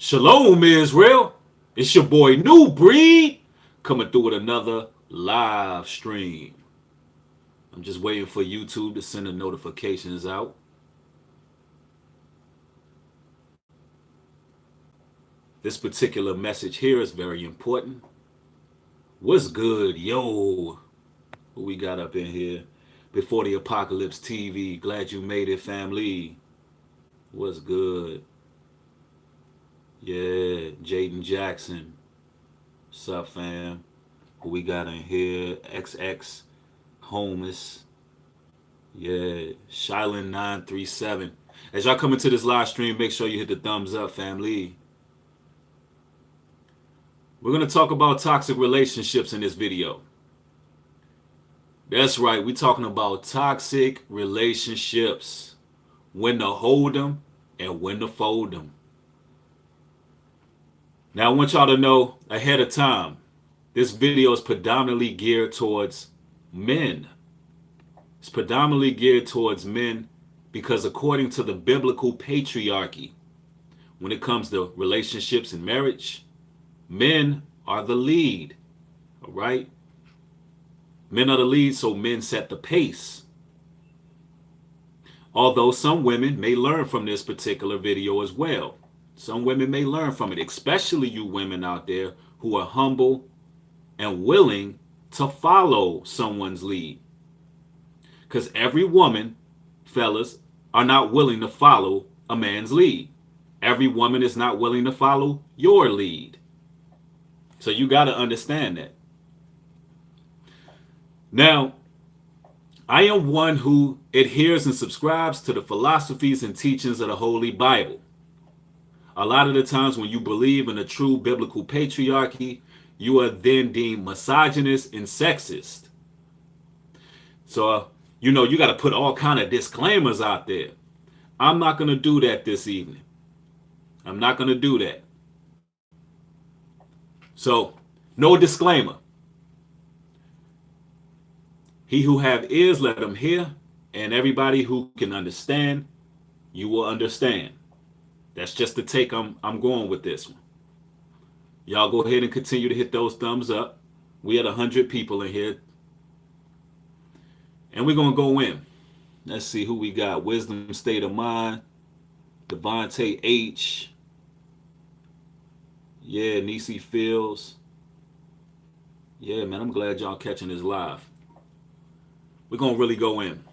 Shalom, Israel. It's your boy New Breed coming through with another live stream. I'm just waiting for YouTube to send the notifications out. This particular message here is very important. What's good, yo? What we got up in here? Before the Apocalypse TV. Glad you made it, family. What's good? Yeah, Jaden Jackson. What's up, fam? What we got in here? XX Homeless. Yeah, Shylin 937. As y'all come into this live stream, make sure you hit the thumbs up, family. We're going to talk about toxic relationships in this video. That's right, we're talking about toxic relationships. When to hold them and when to fold them. Now, I want y'all to know ahead of time, this video is predominantly geared towards men. It's predominantly geared towards men because according to the biblical patriarchy, when it comes to relationships and marriage, men are the lead, all right? Men are the lead, so men set the pace. Although some women may learn from this particular video as well. Some women may learn from it, especially you women out there who are humble and willing to follow someone's lead. Because every woman, fellas, are not willing to follow a man's lead. Every woman is not willing to follow your lead. So you got to understand that. Now, I am one who adheres and subscribes to the philosophies and teachings of the Holy Bible. A lot of the times when you believe in a true biblical patriarchy, you are then deemed misogynist and sexist. So, you got to put all kind of disclaimers out there. I'm not going to do that this evening. I'm not going to do that. So, no disclaimer. He who have ears, let him hear. And everybody who can understand, you will understand. That's just the take I'm going with this one. Y'all go ahead and continue to hit those thumbs up. We had 100 people in here. And we're going to go in. Let's see who we got. Wisdom State of Mind. Devontae H. Yeah, Nisi Fields. Yeah, man, I'm glad y'all catching this live. We're going to really go in.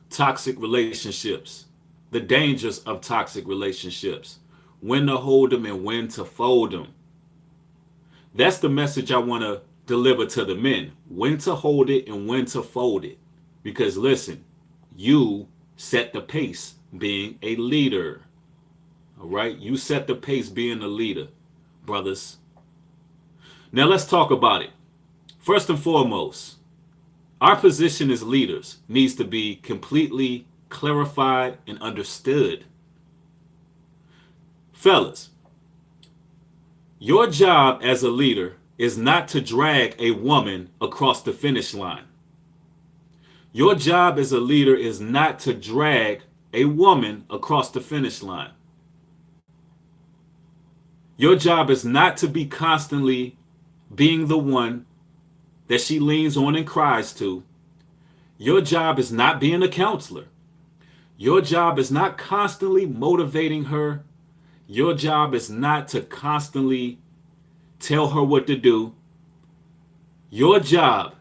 Toxic relationships. The dangers of toxic relationships. When to hold them and when to fold them. That's the message I want to deliver to the men. When to hold it and when to fold it. Because listen, you set the pace being a leader. All right? You set the pace being a leader, brothers. Now let's talk about it. First and foremost, our position as leaders needs to be completely clarified and understood. Fellas, your job as a leader is not to drag a woman across the finish line. Your job as a leader is not to drag a woman across the finish line. Your job is not to be constantly being the one that she leans on and cries to. Your job is not being a counselor. Your job is not constantly motivating her. Your job is not to constantly tell her what to do. Your job,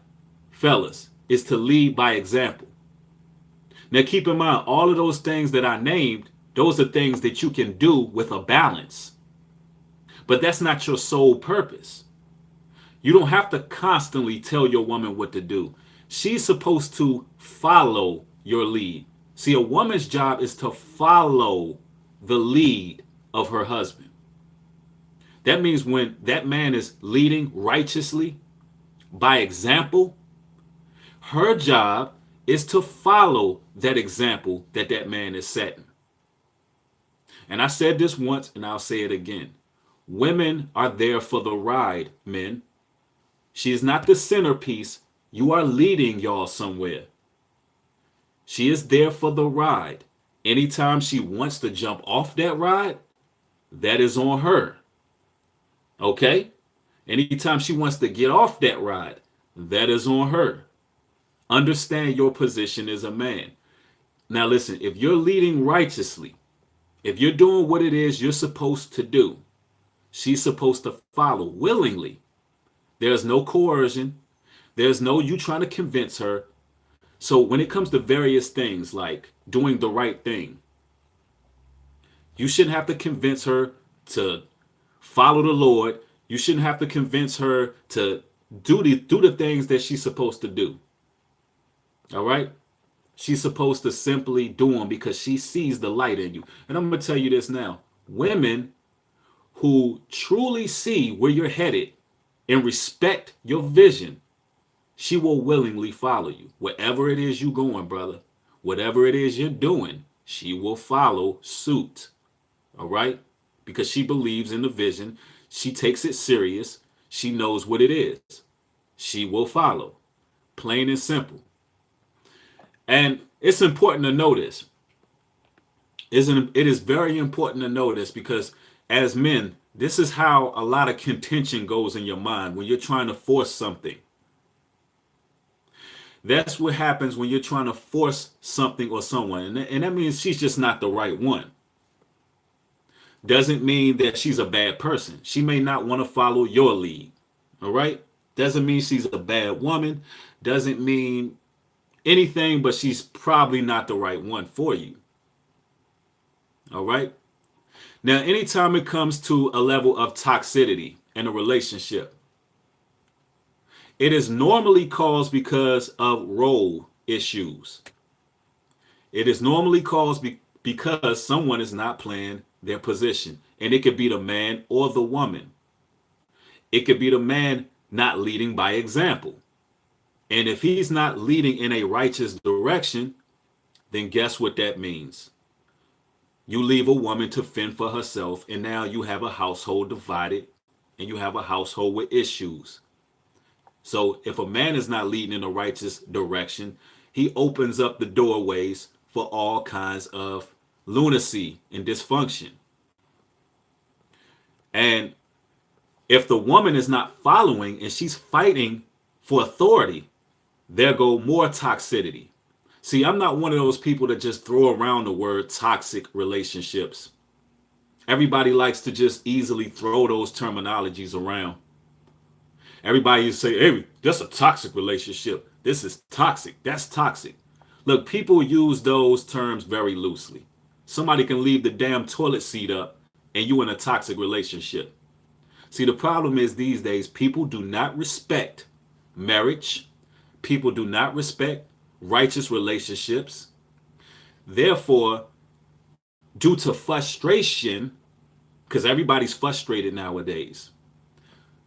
fellas, is to lead by example. Now keep in mind, all of those things that I named, those are things that you can do with a balance. But that's not your sole purpose. You don't have to constantly tell your woman what to do. She's supposed to follow your lead. See, a woman's job is to follow the lead of her husband. That means when that man is leading righteously by example, her job is to follow that example that that man is setting. And I said this once and I'll say it again. Women are there for the ride, men. She is not the centerpiece. You are leading y'all somewhere. She is there for the ride. Anytime she wants to jump off that ride, that is on her. Okay? Anytime she wants to get off that ride, that is on her. Understand your position as a man. Now, listen, if you're leading righteously, if you're doing what it is you're supposed to do, she's supposed to follow willingly. There's no coercion. There's no you trying to convince her. So when it comes to various things like doing the right thing, you shouldn't have to convince her to follow the Lord. You shouldn't have to convince her to do the things that she's supposed to do. All right? She's supposed to simply do them because she sees the light in you. And I'm going to tell you this now. Women who truly see where you're headed and respect your vision, she will willingly follow you. Wherever it is you're going, brother, whatever it is you're doing, she will follow suit. All right? Because she believes in the vision. She takes it serious. She knows what it is. She will follow. Plain and simple. And it's important to know this. It is very important to know this because as men, this is how a lot of contention goes in your mind when you're trying to force something. That's what happens when you're trying to force something or someone. And that means she's just not the right one. Doesn't mean that she's a bad person. She may not want to follow your lead. All right? Doesn't mean she's a bad woman. Doesn't mean anything, but she's probably not the right one for you. All right? Now, anytime it comes to a level of toxicity in a relationship, it is normally caused because of role issues. It is normally caused because someone is not playing their position. And it could be the man or the woman. It could be the man not leading by example. And if he's not leading in a righteous direction, then guess what that means? You leave a woman to fend for herself, and now you have a household divided, and you have a household with issues. So if a man is not leading in a righteous direction, he opens up the doorways for all kinds of lunacy and dysfunction. And if the woman is not following and she's fighting for authority, there go more toxicity. See, I'm not one of those people that just throw around the word toxic relationships. Everybody likes to just easily throw those terminologies around. Everybody say, hey, that's a toxic relationship. This is toxic. That's toxic. Look, people use those terms very loosely. Somebody can leave the damn toilet seat up and you in a toxic relationship. See, the problem is these days, people do not respect marriage. People do not respect righteous relationships. Therefore, due to frustration, because everybody's frustrated nowadays,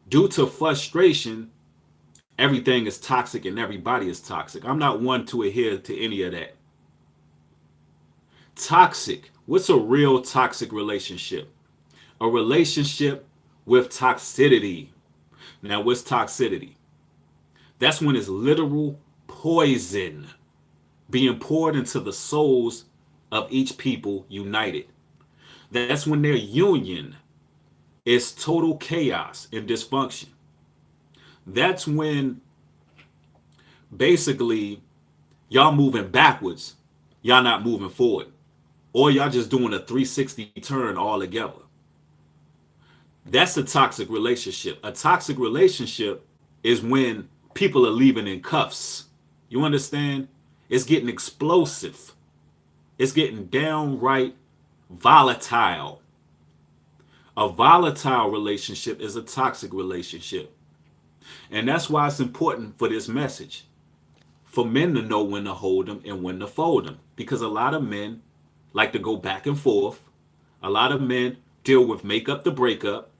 due to frustration, everything is toxic and everybody is toxic. I'm not one to adhere to any of that. Toxic. What's a real toxic relationship? A relationship with toxicity. Now, what's toxicity? That's when it's literal poison being poured into the souls of each people united. That's when their union is total chaos and dysfunction. That's when basically y'all moving backwards, y'all not moving forward, or y'all just doing a 360 turn all together. That's a toxic relationship. A toxic relationship is when people are leaving in cuffs. You understand? It's getting explosive. It's getting downright volatile. A volatile relationship is a toxic relationship. And that's why it's important for this message, for men to know when to hold them and when to fold them. Because a lot of men like to go back and forth. A lot of men deal with make up the breakup.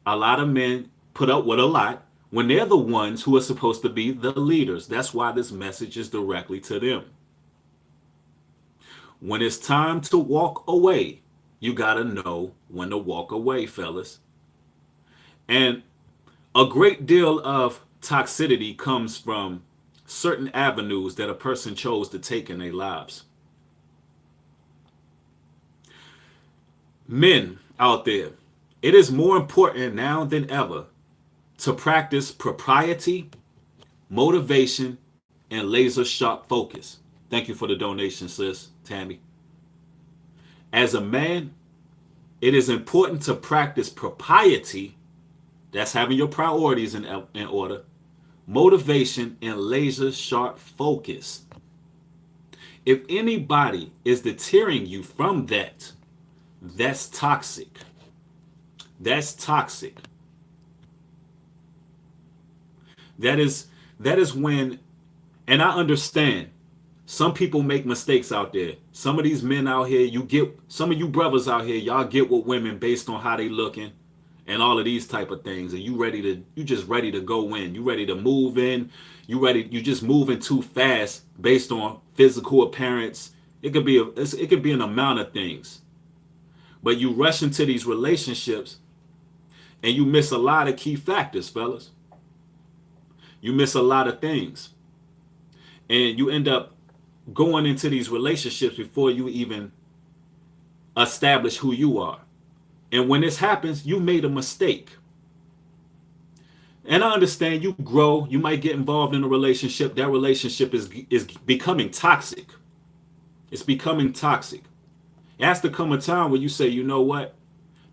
A lot of men put up with a lot when they're the ones who are supposed to be the leaders. That's why this message is directly to them. When it's time to walk away, you got to know when to walk away, fellas. And a great deal of toxicity comes from certain avenues that a person chose to take in their lives. Men, out there, it is more important now than ever to practice propriety, motivation, and laser sharp focus. Thank you for the donation, sis, Tammy. As a man, it is important to practice propriety, that's having your priorities in order, motivation, and laser sharp focus. If anybody is deterring you from that, that's toxic. That's toxic. That is when, and I understand some people make mistakes out there. Some of these men out here, some of you brothers out here, y'all get with women based on how they looking and all of these type of things. And you just ready to go in. You ready to move in. You just moving too fast based on physical appearance. It could be an amount of things. But you rush into these relationships and you miss a lot of key factors, fellas. You miss a lot of things. And you end up going into these relationships before you even establish who you are. And when this happens, you made a mistake. And I understand you grow, you might get involved in a relationship. That relationship is becoming toxic. It's becoming toxic. It has to come a time where you say, you know what?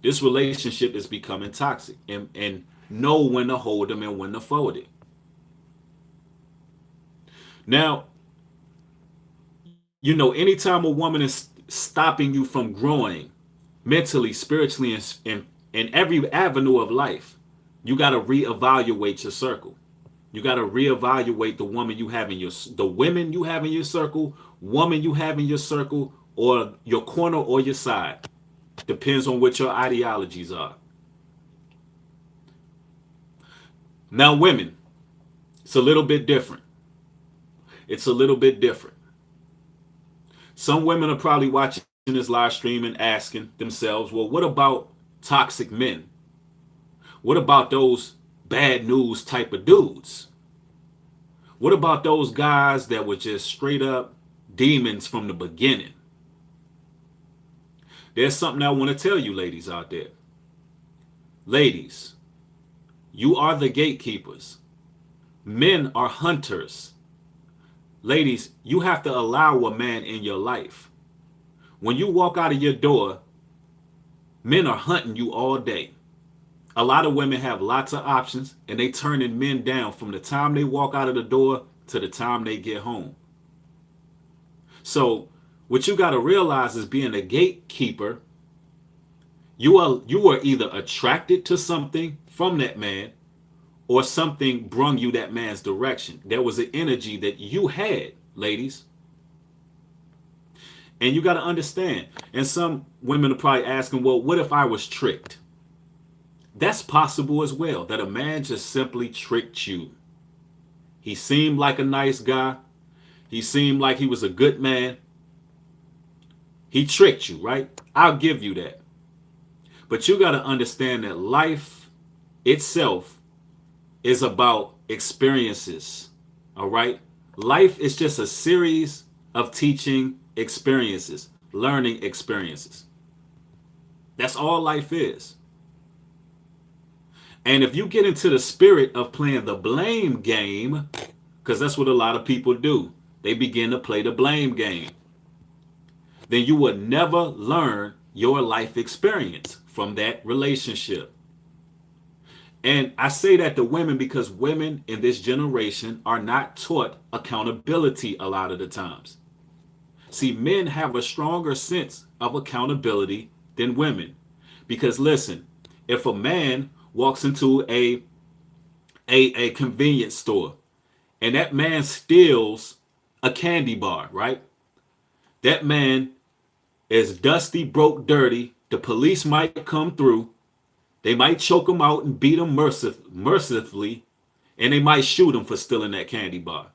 This relationship is becoming toxic, and know when to hold them and when to fold it. Now, you know, anytime a woman is stopping you from growing mentally, spiritually, and in every avenue of life, you got to reevaluate your circle. You got to reevaluate the women you have the women you have in your circle, woman you have in your circle, or your corner or your side. Depends on what your ideologies are. Now, women, it's a little bit different. It's a little bit different. Some women are probably watching this live stream and asking themselves, well, what about toxic men? What about those bad news type of dudes? What about those guys that were just straight up demons from the beginning? There's something I want to tell you ladies out there. Ladies, you are the gatekeepers. Men are hunters. Ladies, you have to allow a man in your life. When you walk out of your door, men are hunting you all day. A lot of women have lots of options, and they turning men down from the time they walk out of the door to the time they get home. So what you got to realize is, being a gatekeeper, you are either attracted to something from that man, or something brung you that man's direction. There was an energy that you had, ladies. And you got to understand. And some women are probably asking, well, what if I was tricked? That's possible as well, that a man just simply tricked you. He seemed like a nice guy. He seemed like he was a good man. He tricked you, right? I'll give you that. But you got to understand that life itself is about experiences, all right? Life is just a series of teaching experiences, learning experiences. That's all life is. And if you get into the spirit of playing the blame game, because that's what a lot of people do, they begin to play the blame game, then you will never learn your life experience from that relationship. And I say that to women because women in this generation are not taught accountability a lot of the times. See, men have a stronger sense of accountability than women. Because listen, if a man walks into a convenience store and that man steals a candy bar, right? That man is dusty, broke, dirty. The police might come through. They might choke him out and beat him mercifully, and they might shoot him for stealing that candy bar.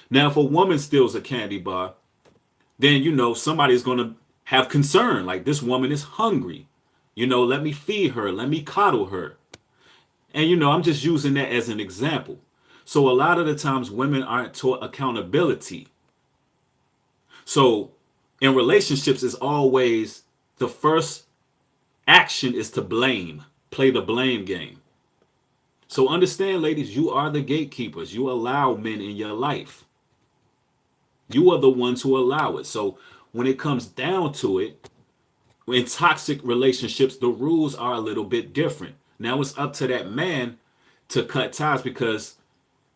Now, if a woman steals a candy bar, then, you know, somebody's going to have concern, like, this woman is hungry. You know, let me feed her. Let me coddle her. And, you know, I'm just using that as an example. So a lot of the times women aren't taught accountability. So in relationships, it's always the first action is to blame, play the blame game. So understand, ladies, you are the gatekeepers. You allow men in your life. You are the ones who allow it. So when it comes down to it, in toxic relationships, the rules are a little bit different. Now it's up to that man to cut ties because,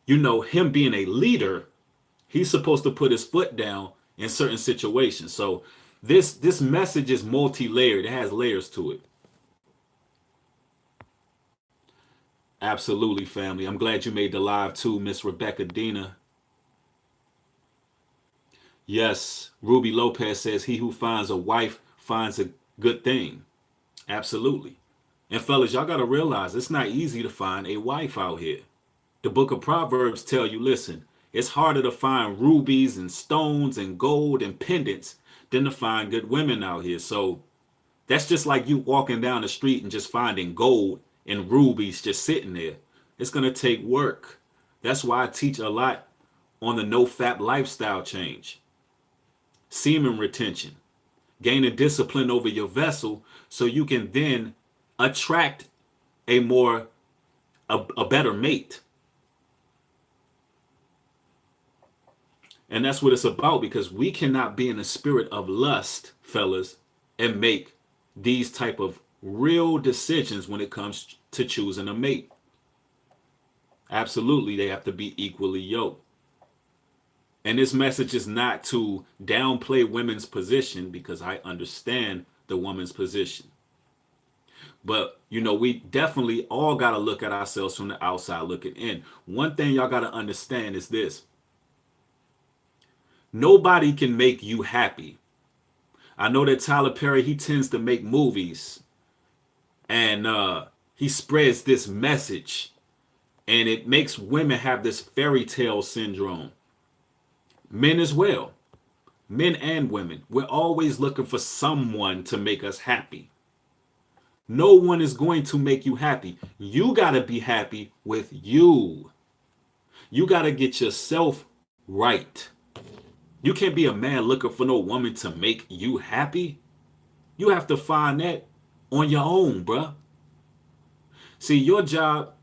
you know, him being a leader, he's supposed to put his foot down in certain situations. So this message is multi-layered. It has layers to it. Absolutely, family. I'm glad you made the live too, Miss Rebecca Dina. Yes, Ruby Lopez says he who finds a wife finds a good thing. Absolutely. And fellas, y'all got to realize it's not easy to find a wife out here. The book of Proverbs tell you, listen, it's harder to find rubies and stones and gold and pendants than to find good women out here. So that's just like you walking down the street and just finding gold and rubies just sitting there. It's going to take work. That's why I teach a lot on the no-fap lifestyle change. Semen retention. Gaining discipline over your vessel so you can then attract a better mate. And that's what it's about, because we cannot be in a spirit of lust, fellas, and make these type of real decisions when it comes to choosing a mate. Absolutely, they have to be equally yoked. And this message is not to downplay women's position, because I understand the woman's position. But, you know, we definitely all got to look at ourselves from the outside looking in. One thing y'all got to understand is this. Nobody can make you happy. I know that Tyler Perry, he tends to make movies and he spreads this message, and it makes women have this fairy tale syndrome. Men as well. Men and women. We're always looking for someone to make us happy. No one is going to make you happy. You got to be happy with you. You got to get yourself right. You can't be a man looking for no woman to make you happy. You have to find that on your own, bruh. See, your job,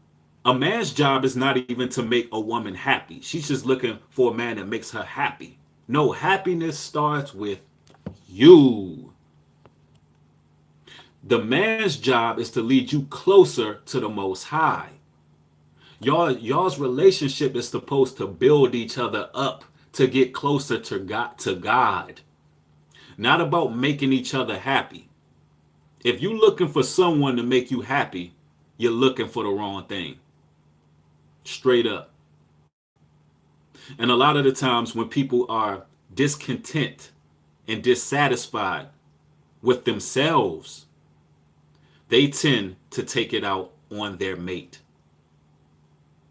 a man's job is not even to make a woman happy. She's just looking for a man that makes her happy. No, happiness starts with you. The man's job is to lead you closer to the Most High. Y'all's relationship is supposed to build each other up to get closer to God. Not about making each other happy. If you're looking for someone to make you happy, you're looking for the wrong thing. Straight up. And a lot of the times when people are discontent and dissatisfied with themselves, they tend to take it out on their mate.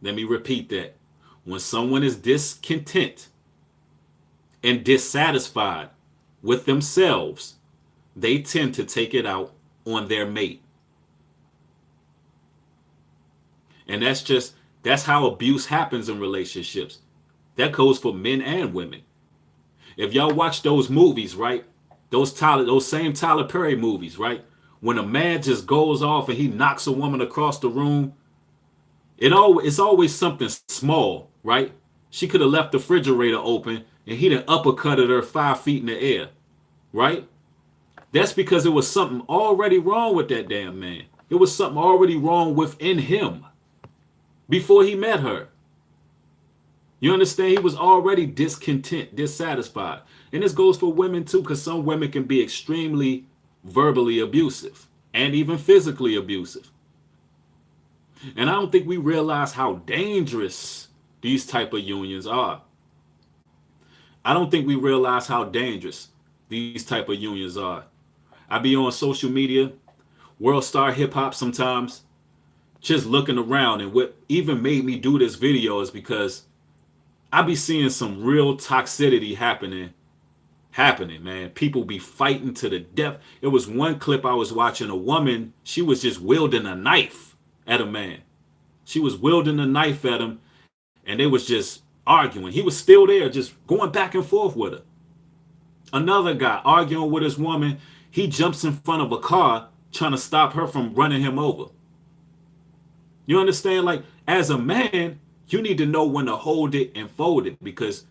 Let me repeat that. When someone is discontent and dissatisfied with themselves, they tend to take it out on their mate. And that's how abuse happens in relationships. That goes for men and women. If y'all watch those movies, right? Those same Tyler Perry movies, right? When a man just goes off and he knocks a woman across the room, it's always something small, right? She could have left the refrigerator open and he done uppercutted her 5 feet in the air, right? That's because there was something already wrong with that damn man. There was something already wrong within him before he met her. You understand? He was already discontent, dissatisfied. And this goes for women too, because some women can be extremely verbally abusive and even physically abusive. And I don't think we realize how dangerous these type of unions are. I don't think we realize how dangerous these type of unions are. I be on social media, World Star Hip Hop sometimes, just looking around. And what even made me do this video is because I be seeing some real toxicity happening, man. People be fighting to the death. It was one clip I was watching, a woman, she was just wielding a knife at a man. She was wielding a knife at him, and they was just arguing. He was still there, just going back and forth with her. Another guy arguing with his woman, he jumps in front of a car trying to stop her from running him over. You understand? Like, as a man, you need to know when to hold it and fold it, because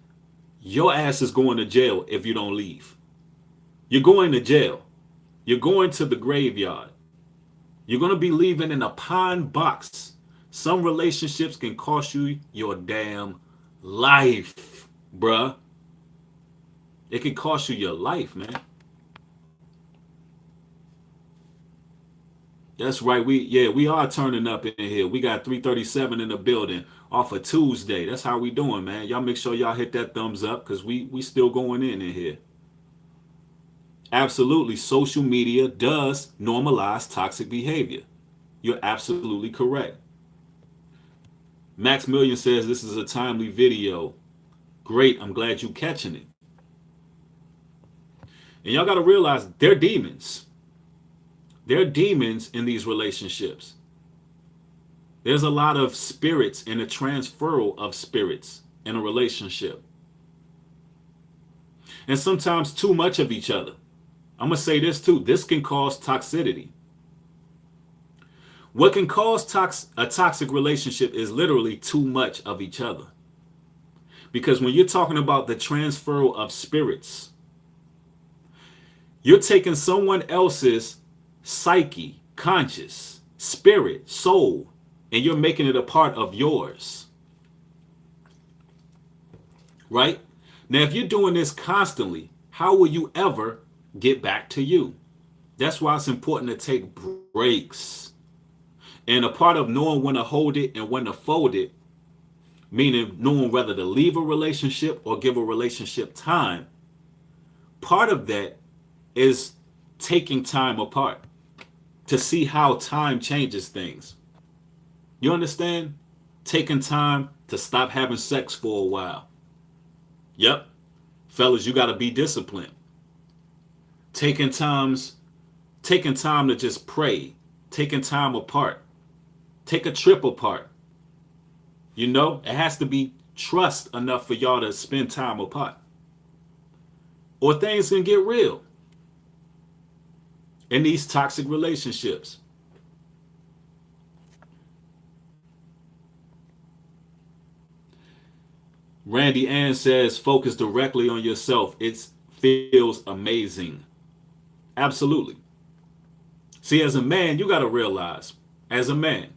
your ass is going to jail if you don't leave. You're going to jail. You're going to the graveyard. You're going to be leaving in a pine box. Some relationships can cost you your damn life, bruh. It can cost you your life, man. That's right. We are turning up in here. We got 337 in the building off a Tuesday. That's how we doing, man. Y'all make sure y'all hit that thumbs up, because we still going in here. Absolutely, social media does normalize toxic behavior. You're absolutely correct. Max Million says this is a timely video. Great, I'm glad you catching it. And y'all got to realize they're demons. They're demons in these relationships. There's a lot of spirits and a transferal of spirits in a relationship. And sometimes too much of each other. I'm going to say this too. This can cause toxicity. What can cause a toxic relationship is literally too much of each other. Because when you're talking about the transferal of spirits, you're taking someone else's psyche, conscious, spirit, soul, and you're making it a part of yours. Right? Now, if you're doing this constantly, how will you ever get back to you? That's why it's important to take breaks. And a part of knowing when to hold it and when to fold it, meaning knowing whether to leave a relationship or give a relationship time, part of that is taking time apart to see how time changes things. You understand? Taking time to stop having sex for a while. Yep. Fellas, you got to be disciplined. Taking time to just pray. Taking time apart. Take a trip apart. You know, it has to be trust enough for y'all to spend time apart, or things can get real in these toxic relationships. Randy Ann says, focus directly on yourself. It feels amazing. Absolutely. See, as a man, you got to realize, as a man,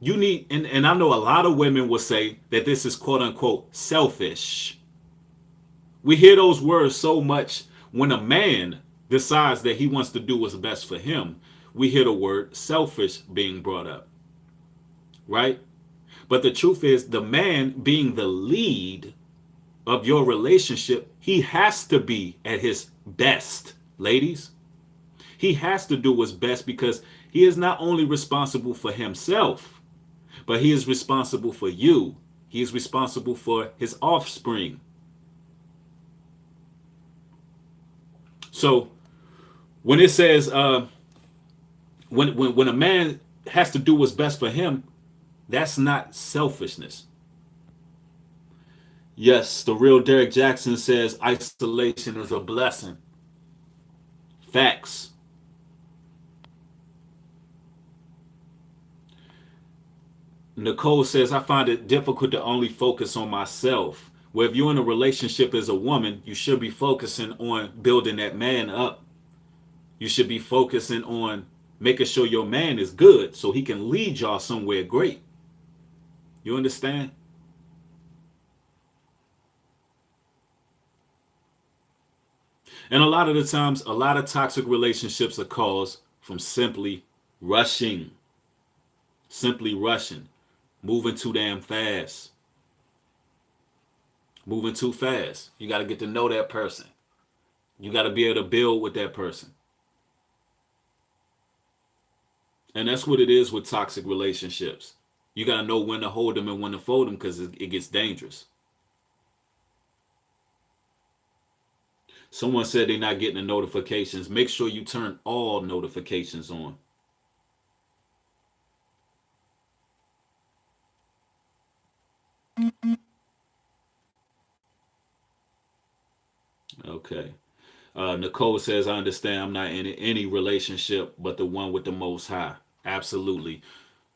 you need, and I know a lot of women will say that this is quote unquote selfish. We hear those words so much. When a man decides that he wants to do what's best for him, we hear the word selfish being brought up. Right? But the truth is, the man being the lead of your relationship, he has to be at his best, ladies. He has to do what's best, because he is not only responsible for himself, but he is responsible for you. He is responsible for his offspring. So when it says when a man has to do what's best for him, that's not selfishness. Yes, the real Derek Jackson says isolation is a blessing. Facts. Nicole says, I find it difficult to only focus on myself. Well, if you're in a relationship as a woman, you should be focusing on building that man up. You should be focusing on making sure your man is good so he can lead y'all somewhere great. You understand? And a lot of the times, a lot of toxic relationships are caused from simply rushing. Simply rushing. Moving too damn fast. Moving too fast. You got to get to know that person. You got to be able to build with that person. And that's what it is with toxic relationships. You got to know when to hold them and when to fold them, because it gets dangerous. Someone said they're not getting the notifications. Make sure you turn all notifications on. Okay. Nicole says, I understand I'm not in any relationship but the one with the Most High. Absolutely.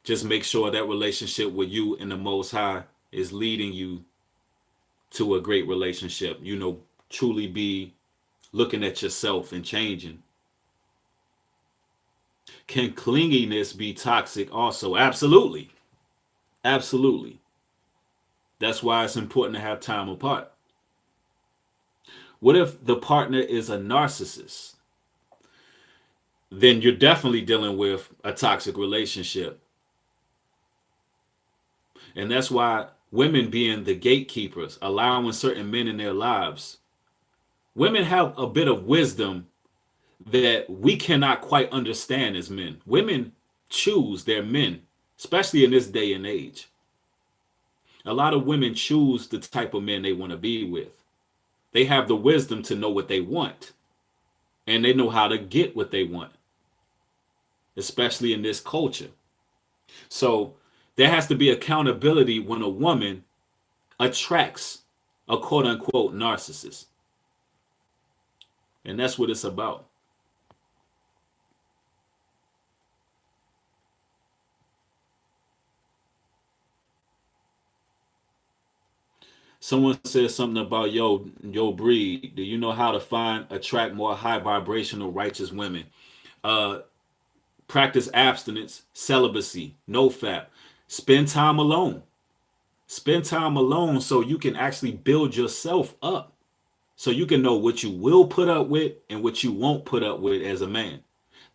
Just make sure that relationship with you and the Most High is leading you to a great relationship. Truly be looking at yourself and changing. Can clinginess be toxic also? Absolutely. Absolutely. That's why it's important to have time apart. What if the partner is a narcissist? Then you're definitely dealing with a toxic relationship. And that's why women being the gatekeepers, allowing certain men in their lives, women have a bit of wisdom that we cannot quite understand as men. Women choose their men, especially in this day and age. A lot of women choose the type of men they want to be with. They have the wisdom to know what they want, and they know how to get what they want, especially in this culture. So there has to be accountability when a woman attracts a quote unquote narcissist. And that's what it's about. Someone says something about yo breed. Do you know how to attract more high vibrational righteous women? Uh Practice abstinence, celibacy, no fap. Spend time alone. Spend time alone so you can actually build yourself up. So you can know what you will put up with and what you won't put up with as a man.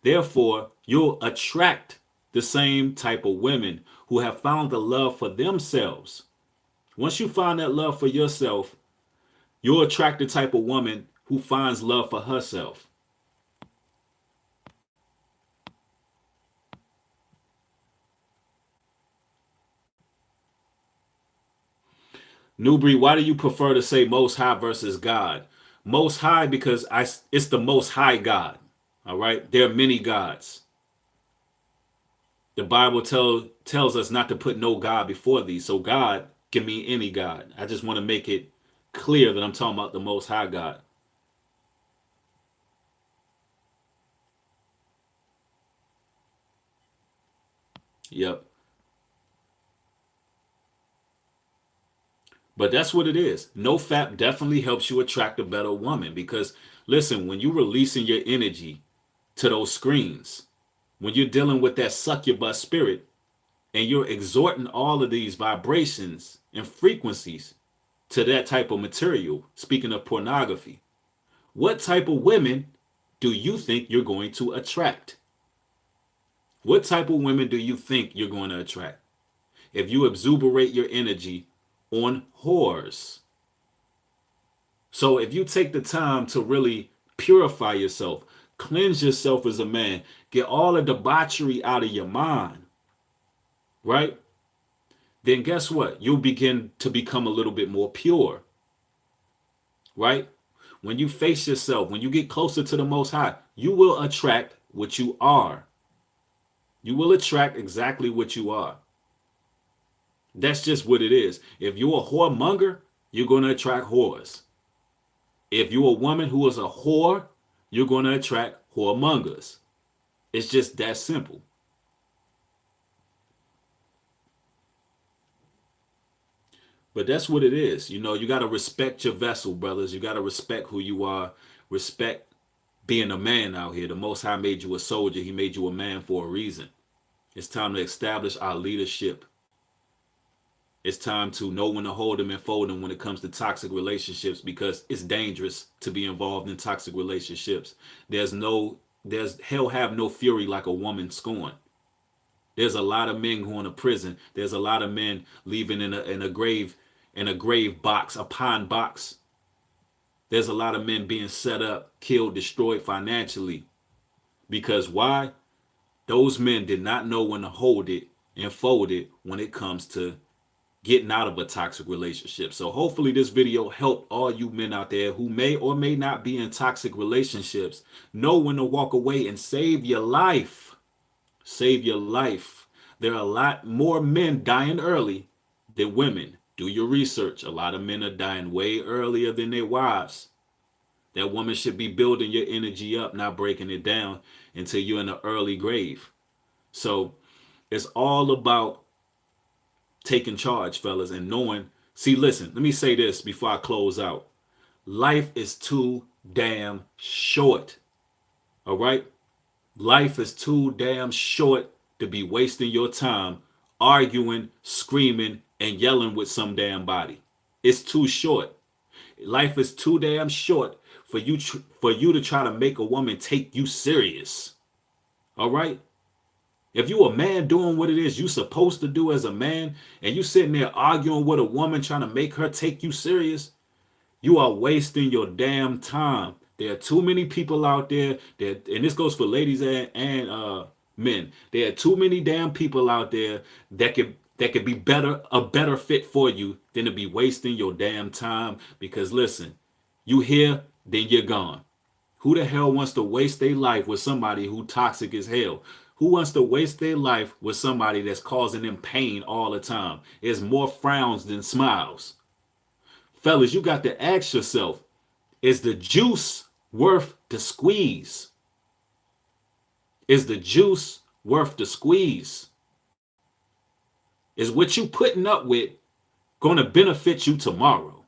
Therefore, you'll attract the same type of women who have found the love for themselves. Once you find that love for yourself, you'll attract the type of woman who finds love for herself. Newbury, why do you prefer to say Most High versus God? Most High because it's the Most High God. All right, there are many gods. The Bible tells us not to put no God before thee. So God can mean any God. I just want to make it clear that I'm talking about the Most High God. Yep. But that's what it is. No fap definitely helps you attract a better woman because listen, when you're releasing your energy to those screens, when you're dealing with that succubus spirit and you're exhorting all of these vibrations and frequencies to that type of material, speaking of pornography, what type of women do you think you're going to attract? What type of women do you think you're going to attract? If you exuberate your energy on whores. So if you take the time to really purify yourself, cleanse yourself as a man, get all the debauchery out of your mind, right? Then guess what? You'll begin to become a little bit more pure, right? When you face yourself, when you get closer to the Most High, you will attract what you are. You will attract exactly what you are. That's just what it is. If you're a whoremonger, you're going to attract whores. If you're a woman who is a whore, you're going to attract whoremongers. It's just that simple. But that's what it is. You got to respect your vessel, brothers. You got to respect who you are. Respect being a man out here. The Most High made you a soldier. He made you a man for a reason. It's time to establish our leadership. It's time to know when to hold them and fold them when it comes to toxic relationships because it's dangerous to be involved in toxic relationships. There's hell have no fury like a woman scorned. There's a lot of men going to prison. There's a lot of men leaving in a grave box, a pine box. There's a lot of men being set up, killed, destroyed financially. Because why? Those men did not know when to hold it and fold it when it comes to getting out of a toxic relationship. So hopefully this video helped all you men out there who may or may not be in toxic relationships know when to walk away and save your life. Save your life. There are a lot more men dying early than women. Do your research. A lot of men are dying way earlier than their wives. That woman should be building your energy up, not breaking it down until you're in an early grave. So it's all about taking charge, fellas, and knowing. See, listen, let me say this before I close out. Life is too damn short. All right? Life is too damn short to be wasting your time arguing, screaming, and yelling with some damn body. It's too short. Life is too damn short for you to try to make a woman take you serious. All right? If you a man doing what it is you supposed to do as a man, and you sitting there arguing with a woman trying to make her take you serious, you are wasting your damn time. There are too many people out there that, and this goes for ladies and men. There are too many damn people out there that could be a better fit for you than to be wasting your damn time. Because listen, you here, then you're gone. Who the hell wants to waste their life with somebody who toxic as hell? Who wants to waste their life with somebody that's causing them pain all the time? There's more frowns than smiles. Fellas, you got to ask yourself, is the juice worth the squeeze? Is the juice worth the squeeze? Is what you putting up with going to benefit you tomorrow?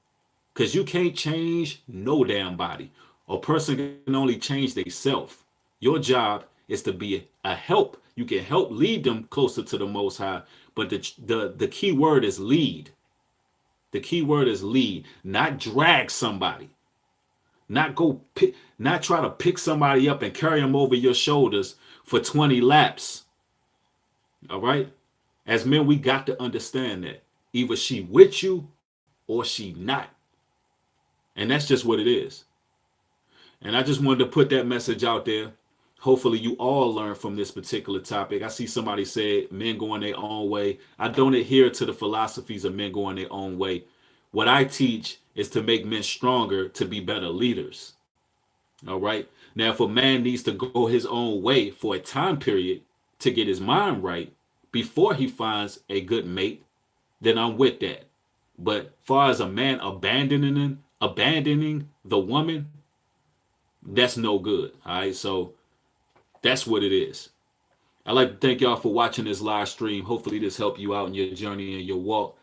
Because you can't change no damn body. A person can only change themselves. Your job is to be a help. You can help lead them closer to the Most High, but the key word is lead. The key word is lead, not drag somebody, not try to pick somebody up and carry them over your shoulders for 20 laps. All right? As men, we got to understand that either she with you or she not. And that's just what it is. And I just wanted to put that message out there. Hopefully you all learn from this particular topic. I see somebody say men going their own way. I don't adhere to the philosophies of men going their own way. What I teach is to make men stronger to be better leaders. All right. Now, if a man needs to go his own way for a time period to get his mind right before he finds a good mate, then I'm with that. But far as a man abandoning the woman, that's no good. All right. So that's what it is. I'd like to thank y'all for watching this live stream. Hopefully this helped you out in your journey and your walk.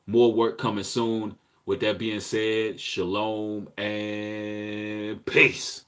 More work coming soon. With that being said, shalom and peace.